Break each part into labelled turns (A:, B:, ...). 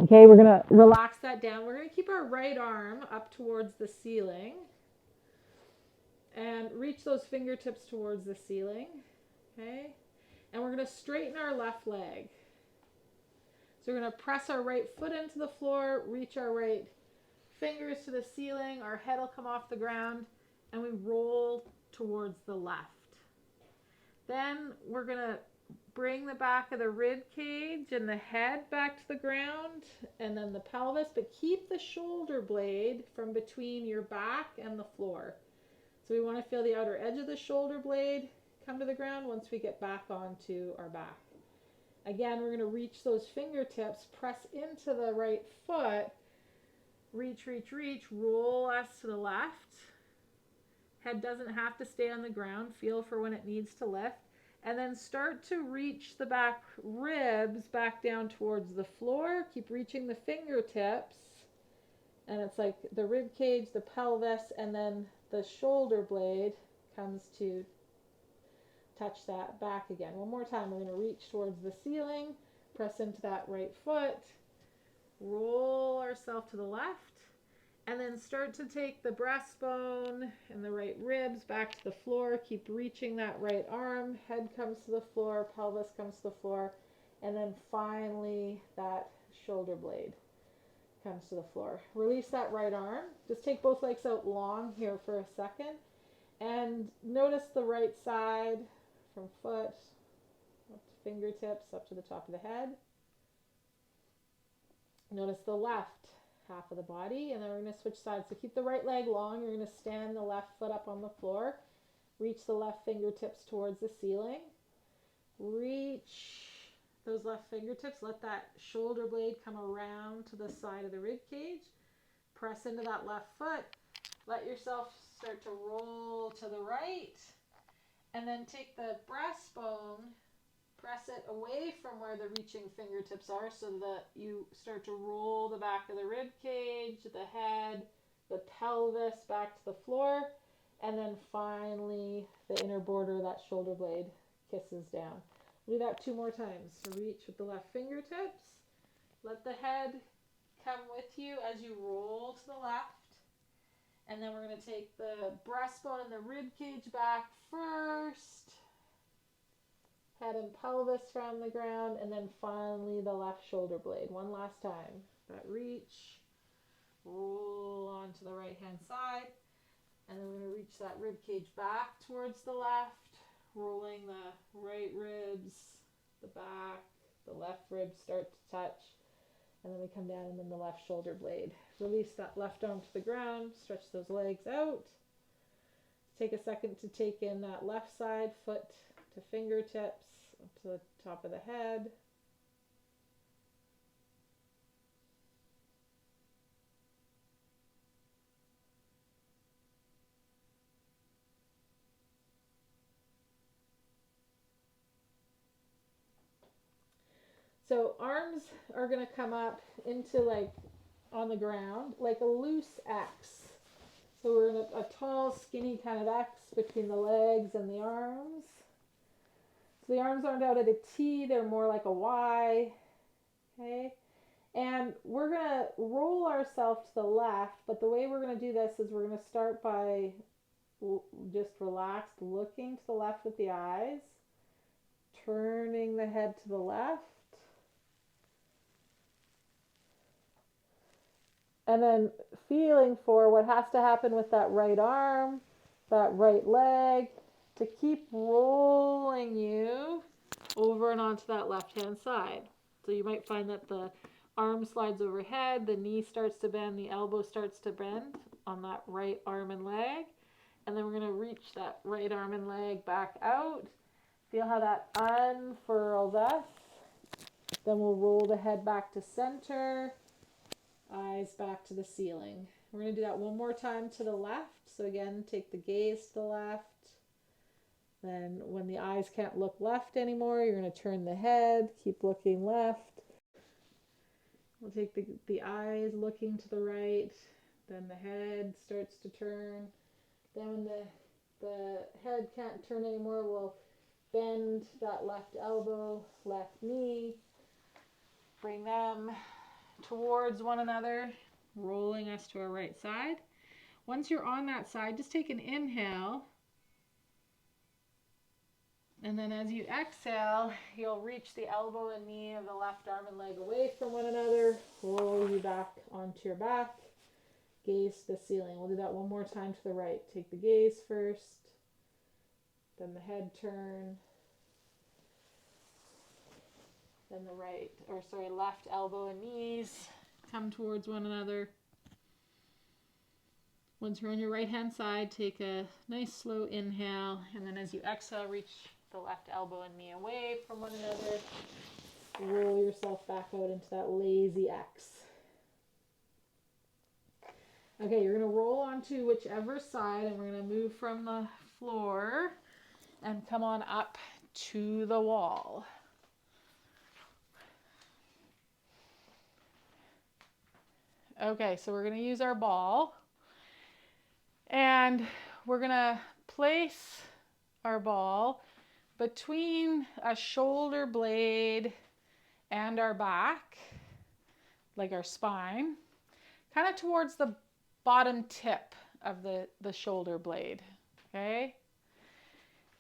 A: Okay, we're gonna relax that down. We're gonna keep our right arm up towards the ceiling and reach those fingertips towards the ceiling. Okay, and we're gonna straighten our left leg. So we're gonna press our right foot into the floor, reach our right fingers to the ceiling, our head will come off the ground, and we roll towards the left. Then we're gonna bring the back of the rib cage and the head back to the ground, and then the pelvis, but keep the shoulder blade from between your back and the floor. So we want to feel the outer edge of the shoulder blade come to the ground once we get back onto our back. Again, we're going to reach those fingertips, press into the right foot, reach, reach, reach, roll us to the left. Head doesn't have to stay on the ground. Feel for when it needs to lift. And then start to reach the back ribs back down towards the floor. Keep reaching the fingertips. And it's like the rib cage, the pelvis, and then the shoulder blade comes to touch that back again. One more time. We're going to reach towards the ceiling, press into that right foot, roll ourselves to the left, and then start to take the breastbone and the right ribs back to the floor. Keep reaching that right arm. Head comes to the floor, pelvis comes to the floor, and then finally that shoulder blade comes to the floor. Release that right arm. Just take both legs out long here for a second. And notice the right side from foot up to fingertips, up to the top of the head. Notice the left half of the body, and then we're going to switch sides. So keep the right leg long. You're going to stand the left foot up on the floor. Reach the left fingertips towards the ceiling. Reach those left fingertips. Let that shoulder blade come around to the side of the rib cage. Press into that left foot. Let yourself start to roll to the right. And then take the breastbone, press it away from where the reaching fingertips are so that you start to roll the back of the rib cage, the head, the pelvis back to the floor, and then finally the inner border of that shoulder blade kisses down. Do that 2 more times. So reach with the left fingertips. Let the head come with you as you roll to the left. And then we're going to take the breastbone and the rib cage back first. Head and pelvis from the ground, and then finally the left shoulder blade. One last time. That reach, roll onto the right hand side, and then we're going to reach that rib cage back towards the left, rolling the right ribs, the back, the left ribs start to touch, and then we come down, and then the left shoulder blade. Release that left arm to the ground, stretch those legs out. Take a second to take in that left side, foot to fingertips, up to the top of the head. So arms are going to come up into like on the ground, like a loose X. So we're in a tall, skinny kind of X between the legs and the arms. So the arms aren't out at a T, they're more like a Y. Okay. And we're going to roll ourselves to the left, but the way we're going to do this is we're going to start by just relaxed looking to the left with the eyes, turning the head to the left, and then feeling for what has to happen with that right arm, that right leg, to keep rolling you over and onto that left hand side. So you might find that the arm slides overhead, the knee starts to bend, the elbow starts to bend on that right arm and leg. And then we're going to reach that right arm and leg back out. Feel how that unfurls us. Then we'll roll the head back to center, eyes back to the ceiling. We're going to do that one more time to the left. So again, take the gaze to the left. Then when the eyes can't look left anymore, you're going to turn the head, keep looking left. We'll take the eyes looking to the right, then the head starts to turn. Then when the head can't turn anymore, we'll bend that left elbow, left knee, bring them towards one another, rolling us to our right side. Once you're on that side, just take an inhale. And then as you exhale, you'll reach the elbow and knee of the left arm and leg away from one another. Roll you back onto your back. Gaze to the ceiling. We'll do that one more time to the right. Take the gaze first, then the head turn, then the left elbow and knees come towards one another. Once you're on your right hand side, take a nice slow inhale, and then as you exhale, reach the left elbow and knee away from one another. Roll yourself back out into that lazy X. Okay, you're going to roll onto whichever side, and we're going to move from the floor and come on up to the wall. Okay, so we're going to use our ball, and we're going to place our ball between a shoulder blade and our back, like our spine, kind of towards the bottom tip of the shoulder blade, okay?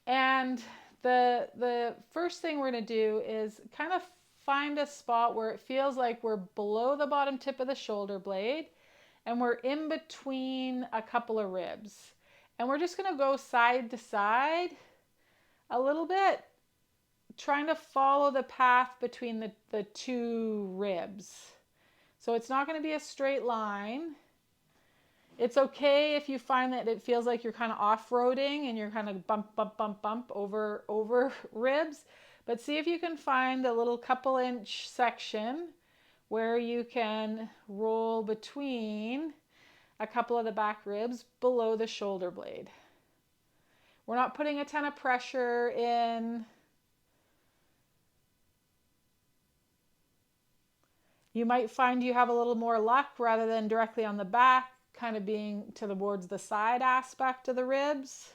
A: And the first thing we're going to do is kind of find a spot where it feels like we're below the bottom tip of the shoulder blade and we're in between a couple of ribs. And we're just going to go side to side a little bit, trying to follow the path between the two ribs. So it's not going to be a straight line. It's okay if you find that it feels like you're kind of off-roading and you're kind of bump over ribs. But see if you can find a little couple inch section where you can roll between a couple of the back ribs below the shoulder blade. We're not putting a ton of pressure in. You might find you have a little more luck rather than directly on the back, kind of being towards the side aspect of the ribs.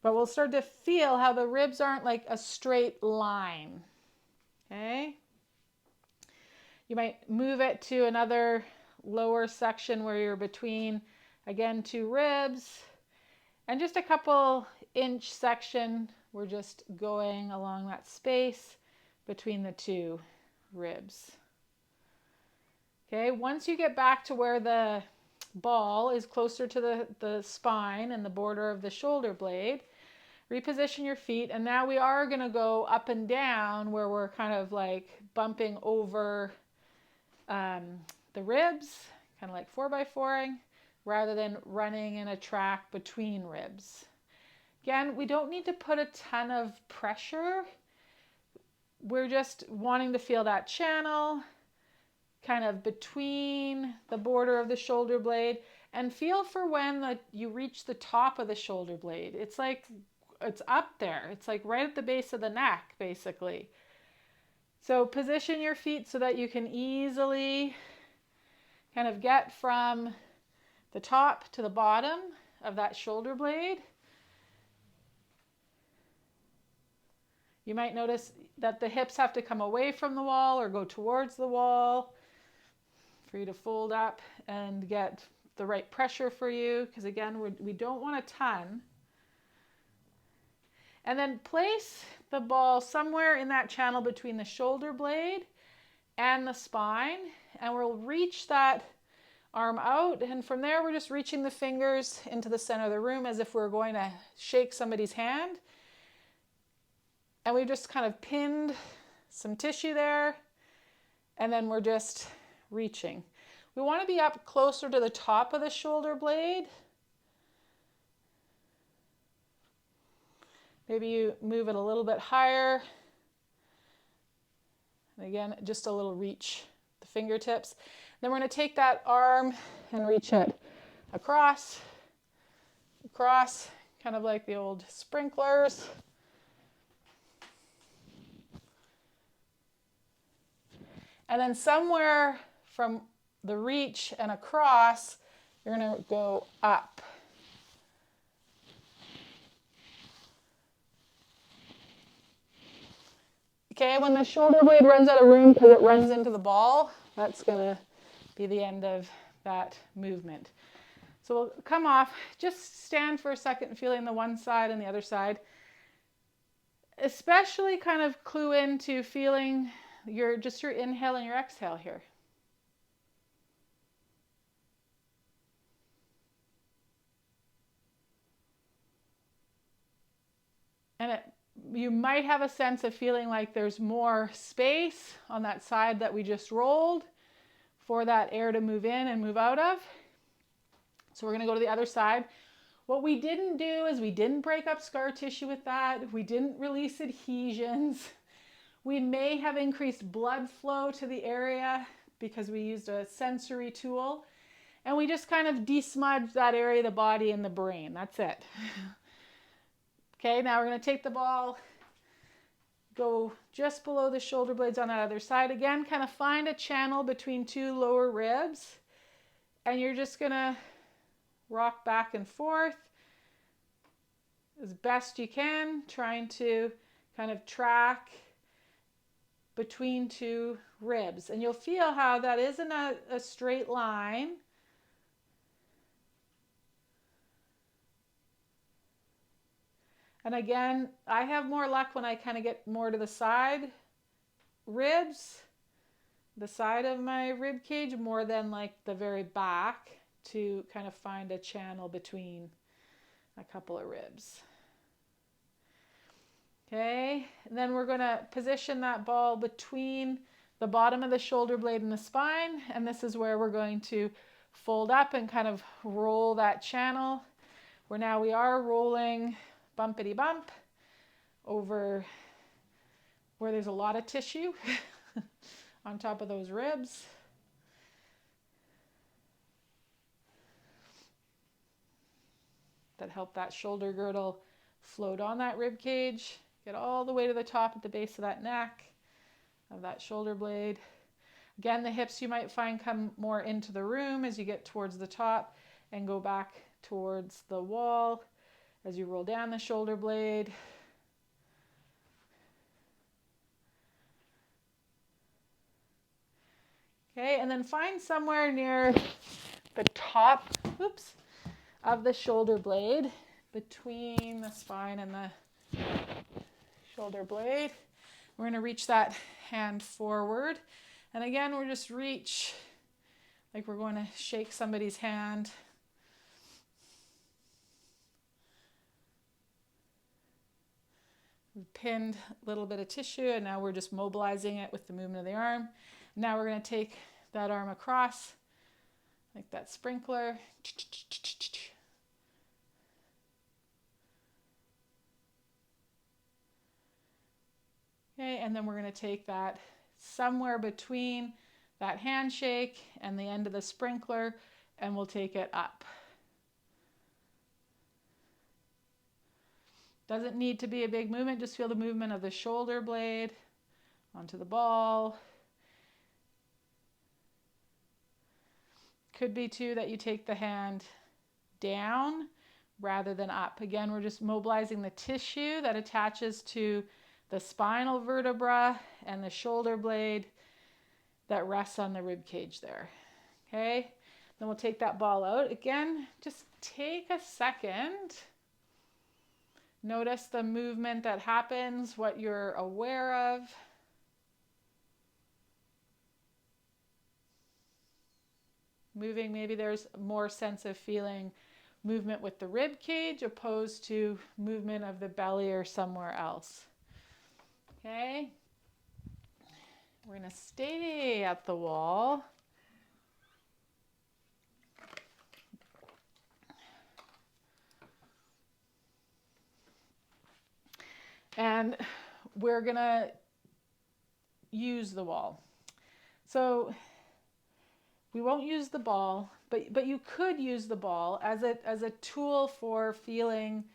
A: But we'll start to feel how the ribs aren't like a straight line, okay? You might move it to another lower section where you're between, again, two ribs. And just a couple inch section, we're just going along that space between the two ribs. Okay, once you get back to where the ball is closer to the spine and the border of the shoulder blade, reposition your feet, and now we are going to go up and down where we're kind of like bumping over the ribs, kind of like 4x4ing, rather than running in a track between ribs. Again, we don't need to put a ton of pressure. We're just wanting to feel that channel kind of between the border of the shoulder blade, and feel for when you reach the top of the shoulder blade. It's like it's up there. It's like right at the base of the neck, basically. So position your feet so that you can easily kind of get from the top to the bottom of that shoulder blade. You might notice that the hips have to come away from the wall or go towards the wall for you to fold up and get the right pressure for you, because again, we don't want a ton. And then place the ball somewhere in that channel between the shoulder blade and the spine, and we'll reach that arm out, and from there we're just reaching the fingers into the center of the room as if we're going to shake somebody's hand. And we've just kind of pinned some tissue there, and then we're just reaching. We want to be up closer to the top of the shoulder blade. Maybe you move it a little bit higher. And again, just a little reach, the fingertips. Then we're going to take that arm and reach it across, kind of like the old sprinklers. And then somewhere from the reach and across, you're going to go up. Okay, when the shoulder blade runs out of room because it runs into the ball, that's going to be the end of that movement. So we'll come off, just stand for a second feeling the one side and the other side. Especially kind of clue into feeling your inhale and your exhale here. And you might have a sense of feeling like there's more space on that side that we just rolled for that air to move in and move out of. So we're going to go to the other side. What we didn't do is we didn't break up scar tissue with that. We didn't release adhesions. We may have increased blood flow to the area because we used a sensory tool. And we just kind of desmudged that area of the body and the brain. That's it. Okay, now we're going to take the ball, go just below the shoulder blades on that other side. Again, kind of find a channel between two lower ribs. And you're just going to rock back and forth as best you can, trying to kind of track between two ribs. And you'll feel how that isn't a straight line. And again, I have more luck when I kind of get more to the side ribs, the side of my rib cage, more than like the very back, to kind of find a channel between a couple of ribs. Okay, and then we're going to position that ball between the bottom of the shoulder blade and the spine, and this is where we're going to fold up and kind of roll that channel, where now we are rolling bumpity bump over where there's a lot of tissue on top of those ribs. That help that shoulder girdle float on that rib cage, get all the way to the top at the base of that neck, of that shoulder blade. Again, the hips you might find come more into the room as you get towards the top and go back towards the wall as you roll down the shoulder blade. Okay, and then find somewhere near the top, of the shoulder blade, between the spine and the shoulder blade. We're going to reach that hand forward. And again, we're just reach like we're going to shake somebody's hand. We've pinned a little bit of tissue, and now we're just mobilizing it with the movement of the arm. Now we're going to take that arm across like that sprinkler. Okay, and then we're going to take that somewhere between that handshake and the end of the sprinkler, and we'll take it up. Doesn't need to be a big movement, just feel the movement of the shoulder blade onto the ball. Could be too that you take the hand down rather than up. Again, we're just mobilizing the tissue that attaches to the spinal vertebra and the shoulder blade that rests on the rib cage there. Okay, then we'll take that ball out. Again, just take a second. Notice the movement that happens, what you're aware of. Moving, maybe there's more sense of feeling movement with the rib cage opposed to movement of the belly or somewhere else. Okay, we're going to stay at the wall. And we're going to use the wall. So we won't use the ball, but you could use the ball as a tool for feeling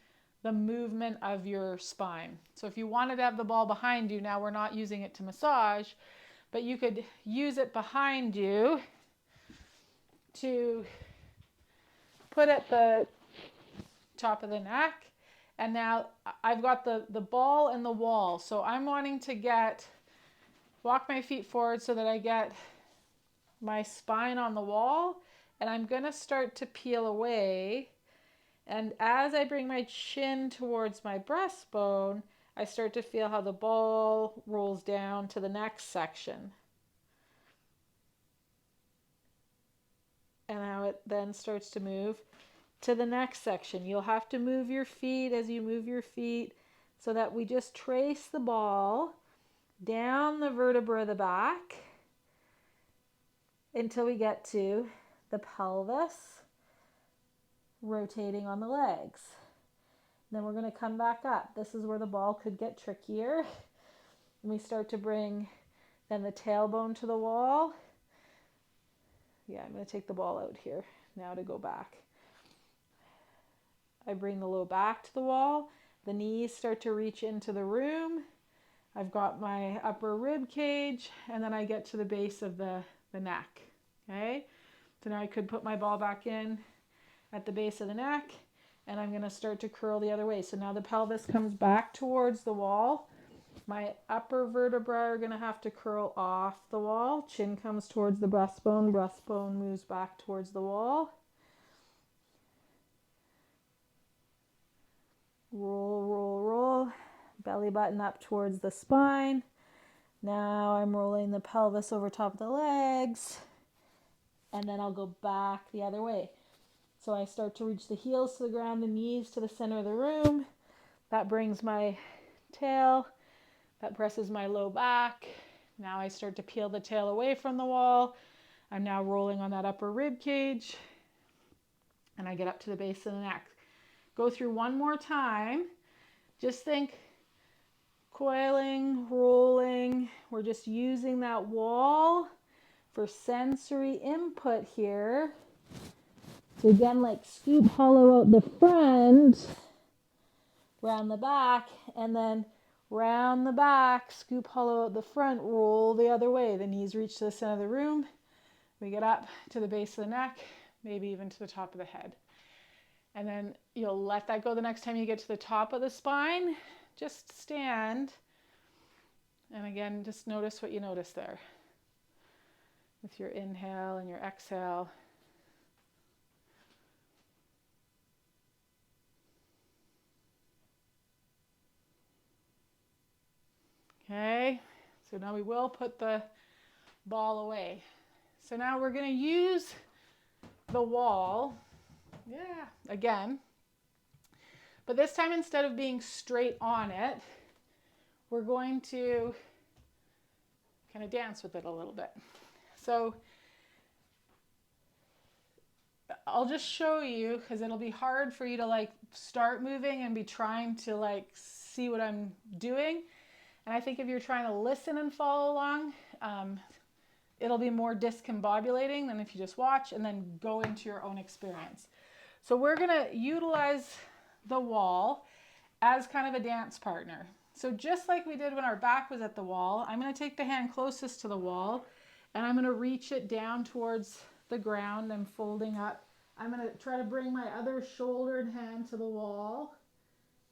A: the movement of your spine. So if you wanted to have the ball behind you, now we're not using it to massage, but you could use it behind you to put at the top of the neck And now I've got the ball and the wall. So I'm wanting to walk my feet forward so that I get my spine on the wall. And I'm going to start to peel away. And as I bring my chin towards my breastbone, I start to feel how the ball rolls down to the next section. And how it then starts to move to the next section. You'll have to move your feet as you move your feet so that we just trace the ball down the vertebra of the back until we get to the pelvis rotating on the legs. Then we're going to come back up. This is where the ball could get trickier. And we start to bring then the tailbone to the wall. Yeah, I'm going to take the ball out here now to go back. I bring the low back to the wall. The knees start to reach into the room. I've got my upper rib cage, and then I get to the base of the neck. Okay, so now I could put my ball back in at the base of the neck, and I'm going to start to curl the other way. So now the pelvis comes back towards the wall. My upper vertebrae are going to have to curl off the wall. Chin comes towards the breastbone. Breastbone moves back towards the wall. Roll, roll, roll. Belly button up towards the spine. Now I'm rolling the pelvis over top of the legs. And then I'll go back the other way. So I start to reach the heels to the ground, the knees to the center of the room. That brings my tail. That presses my low back. Now I start to peel the tail away from the wall. I'm now rolling on that upper rib cage. And I get up to the base of the neck. Go through one more time. Just think coiling, rolling. We're just using that wall for sensory input here. So again, like scoop hollow out the front, round the back, and then round the back, scoop hollow out the front, roll the other way. The knees reach to the center of the room. We get up to the base of the neck, maybe even to the top of the head. And then you'll let that go the next time you get to the top of the spine. Just stand. And again, just notice what you notice there with your inhale and your exhale. Okay, so now we will put the ball away. So now we're going to use the wall, again. But this time, instead of being straight on it, we're going to kind of dance with it a little bit. So I'll just show you, because it'll be hard for you to like start moving and be trying to like see what I'm doing. And I think if you're trying to listen and follow along, it'll be more discombobulating than if you just watch and then go into your own experience. So we're going to utilize the wall as kind of a dance partner. So just like we did when our back was at the wall, I'm going to take the hand closest to the wall and I'm going to reach it down towards the ground. I'm folding up. I'm going to try to bring my other shoulder and hand to the wall.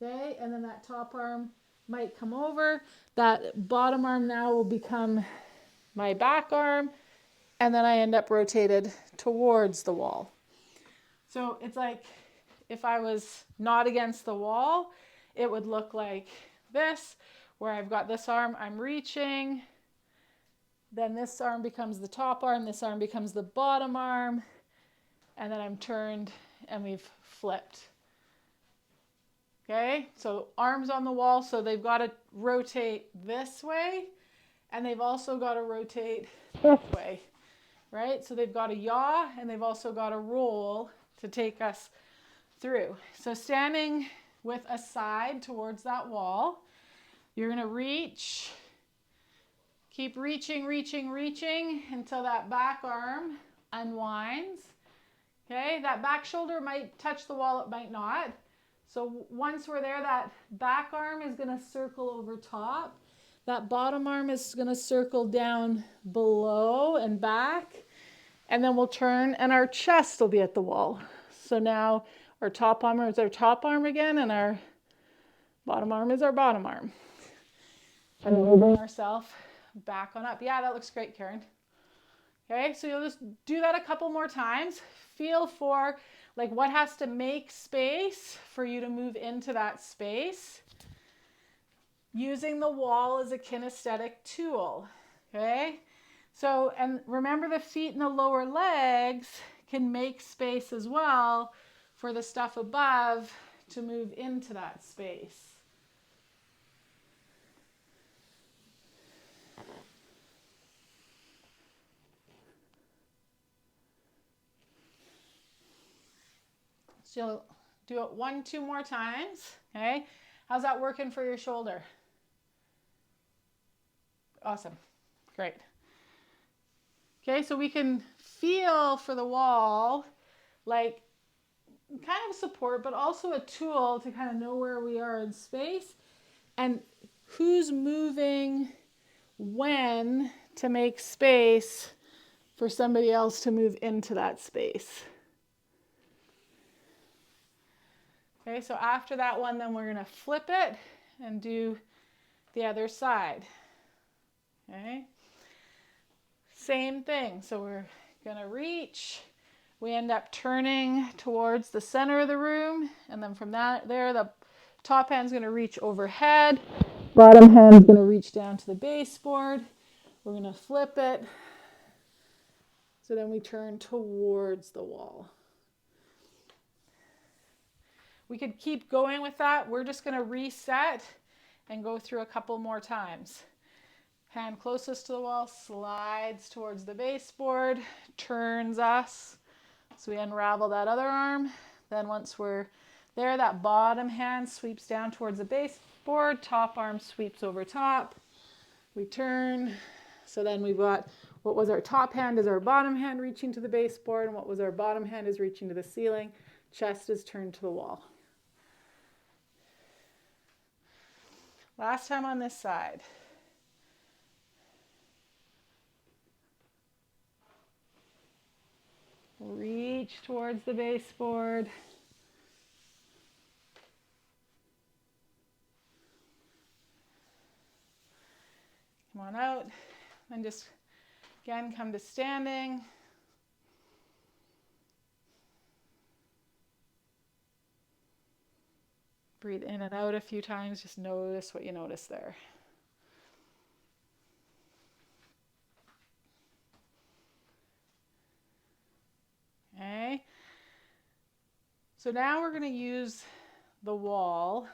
A: Okay, and then that top arm might come over. That bottom arm now will become my back arm, and then I end up rotated towards the wall. So it's like if I was not against the wall, it would look like this, where I've got this arm, I'm reaching, then this arm becomes the top arm, this arm becomes the bottom arm, and then I'm turned and we've flipped. Okay, so arms on the wall, so they've got to rotate this way, and they've also got to rotate this way, right? So they've got to yaw, and they've also got to roll to take us through. So standing with a side towards that wall, you're going to reach, keep reaching, reaching, reaching until that back arm unwinds. Okay, that back shoulder might touch the wall, it might not. So once we're there, that back arm is going to circle over top. That bottom arm is going to circle down below and back. And then we'll turn and our chest will be at the wall. So now our top arm is our top arm again, and our Bottom arm is our bottom arm. And then we'll bring ourselves back on up. Yeah, that looks great, Karen. Okay, so you'll just do that a couple more times. Feel for like what has to make space for you to move into that space. Using the wall as a kinesthetic tool. Okay, so, and remember the feet and the lower legs can make space as well for the stuff above to move into that space. So you'll do it 1, 2 more times. Okay, how's that working for your shoulder? Awesome, great. Okay, so we can feel for the wall like kind of support, but also a tool to kind of know where we are in space and who's moving when to make space for somebody else to move into that space. Okay, so after that one, then we're going to flip it and do the other side. Okay, same thing. So we're going to reach. We end up turning towards the center of the room, and then from that there, the top hand's going to reach overhead. Bottom hand's going to reach down to the baseboard. We're going to flip it. So then we turn towards the wall. We could keep going with that. We're just going to reset and go through a couple more times. Hand closest to the wall slides towards the baseboard, turns us. So we unravel that other arm. Then once we're there, that bottom hand sweeps down towards the baseboard. Top arm sweeps over top. We turn. So then we've got what was our top hand is our bottom hand reaching to the baseboard, and what was our bottom hand is reaching to the ceiling. Chest is turned to the wall. Last time on this side. Reach towards the baseboard. Come on out. And just, again, come to standing. Breathe in and out a few times. Just notice what you notice there. Okay. So now we're going to use the wall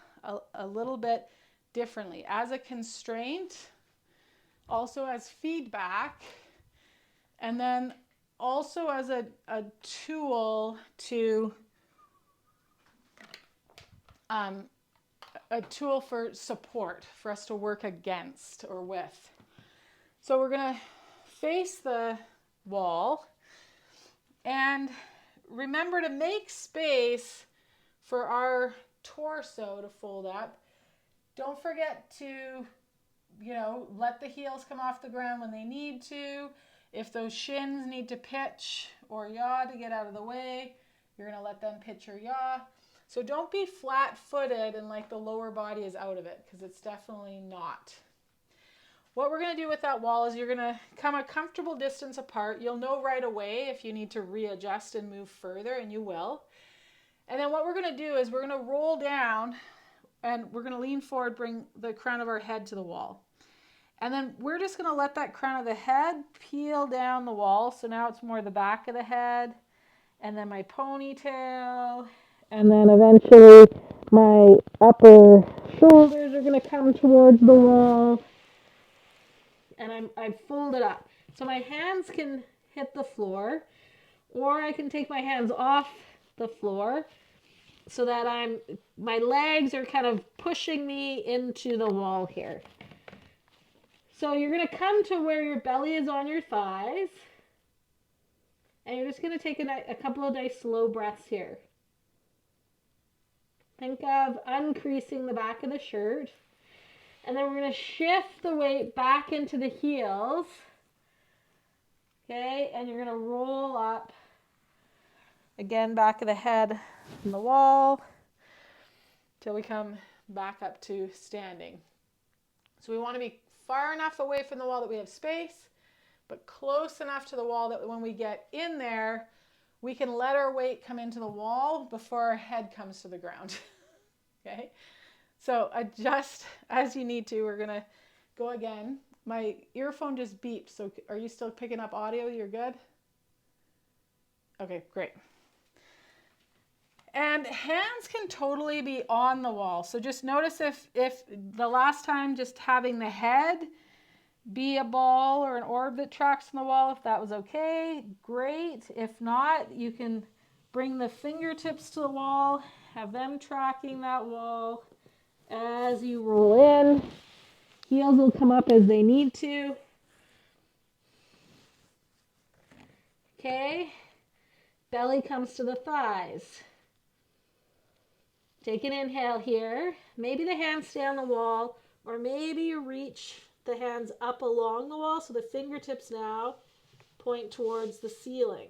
A: a little bit differently as a constraint, also as feedback, and then also as a tool to a tool for support for us to work against or with. So we're going to face the wall and remember to make space for our torso to fold up. Don't forget to, let the heels come off the ground when they need to. If those shins need to pitch or yaw to get out of the way, you're going to let them pitch or yaw. So don't be flat-footed and like the lower body is out of it, because it's definitely not. What we're going to do with that wall is you're going to come a comfortable distance apart. You'll know right away if you need to readjust and move further, and you will. And then what we're going to do is we're going to roll down and we're going to lean forward, bring the crown of our head to the wall. And then we're just going to let that crown of the head peel down the wall. So now it's more the back of the head, and then my ponytail, and then eventually my upper shoulders are going to come towards the wall. And I've folded up. So my hands can hit the floor, or I can take my hands off the floor so that my legs are kind of pushing me into the wall here. So you're going to come to where your belly is on your thighs, and you're just going to take a couple of nice slow breaths here. Think of uncreasing the back of the shirt. And then we're going to shift the weight back into the heels. Okay, and you're going to roll up. Again, back of the head on the wall. Till we come back up to standing. So we want to be far enough away from the wall that we have space, but close enough to the wall that when we get in there, we can let our weight come into the wall before our head comes to the ground. Okay? So adjust as you need to. We're going to go again. My earphone just beeped, so are you still picking up audio? You're good? Okay, great. And hands can totally be on the wall. So just notice if the last time just having the head be a ball or an orb that tracks on the wall, if that was okay, great. If not, you can bring the fingertips to the wall, have them tracking that wall as you roll in. Heels will come up as they need to. Okay, belly comes to the thighs. Take an inhale here. Maybe the hands stay on the wall, or maybe you reach the hands up along the wall so the fingertips now point towards the ceiling.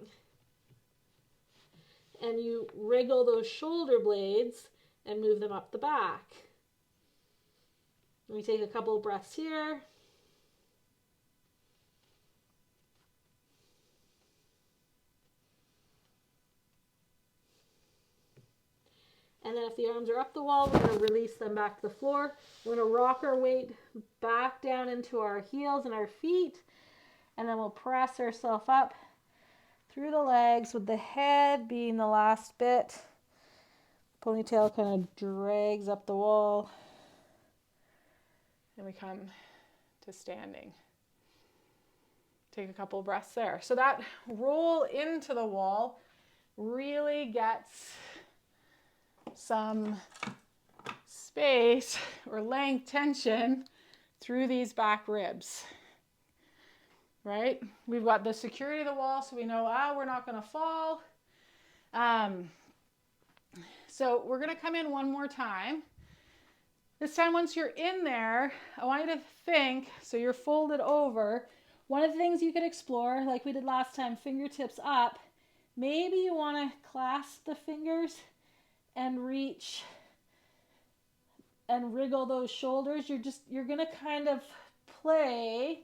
A: And you wriggle those shoulder blades and move them up the back. Let me take a couple of breaths here. And then if the arms are up the wall, we're going to release them back to the floor. We're going to rock our weight back down into our heels and our feet. And then we'll press ourselves up through the legs with the head being the last bit. Ponytail kind of drags up the wall. And we come to standing. Take a couple of breaths there. So that roll into the wall really gets some space or length tension through these back ribs, right? We've got the security of the wall, so we know, we're not going to fall. So we're going to come in one more time. This time, once you're in there, I want you to think, so you're folded over. One of the things you could explore, like we did last time, fingertips up, maybe you want to clasp the fingers and reach and wriggle those shoulders. You're going to kind of play,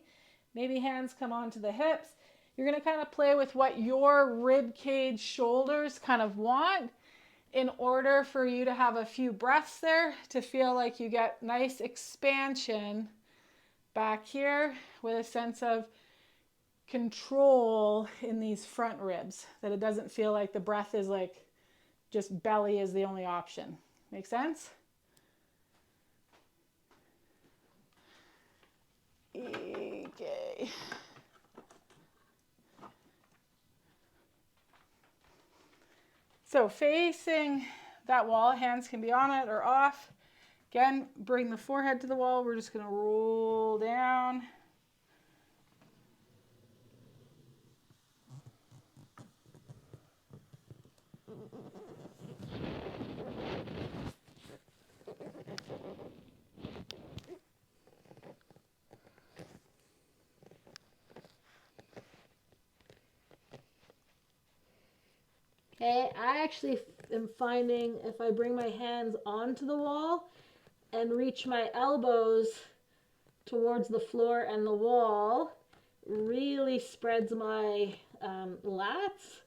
A: maybe hands come onto the hips. You're going to kind of play with what your rib cage shoulders kind of want in order for you to have a few breaths there to feel like you get nice expansion back here with a sense of control in these front ribs, that it doesn't feel like the breath is like just belly is the only option. Make sense? Okay. So facing that wall, hands can be on it or off. Again, bring the forehead to the wall. We're just going to roll down. Okay, I actually am finding if I bring my hands onto the wall and reach my elbows towards the floor and the wall, really spreads my lats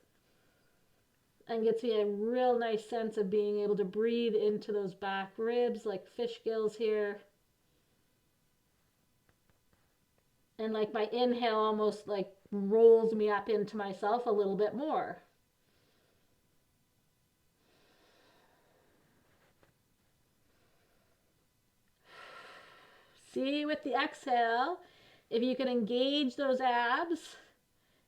A: and gets me a real nice sense of being able to breathe into those back ribs like fish gills here. And like my inhale almost like rolls me up into myself a little bit more. See with the exhale, if you can engage those abs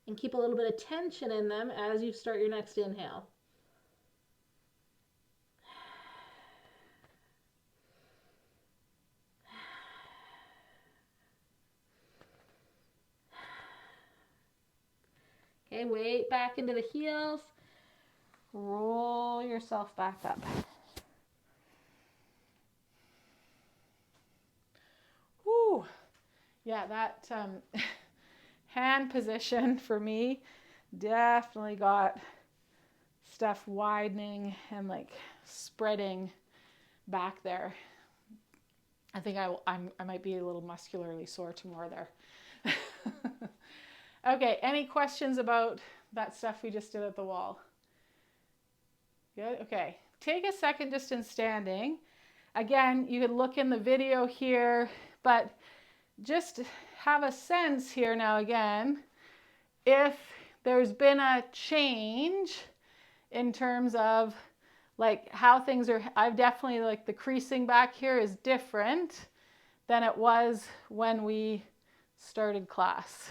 A: and keep a little bit of tension in them as you start your next inhale. Okay, weight back into the heels. Roll yourself back up. Woo! Yeah, that hand position for me definitely got stuff widening and like spreading back there. I think I might be a little muscularly sore tomorrow there. Okay, any questions about that stuff we just did at the wall? Good, okay. Take a second just in standing. Again, you can look in the video here, but just have a sense here now again, if there's been a change in terms of like how things are. I've definitely, like, the creasing back here is different than it was when we started class.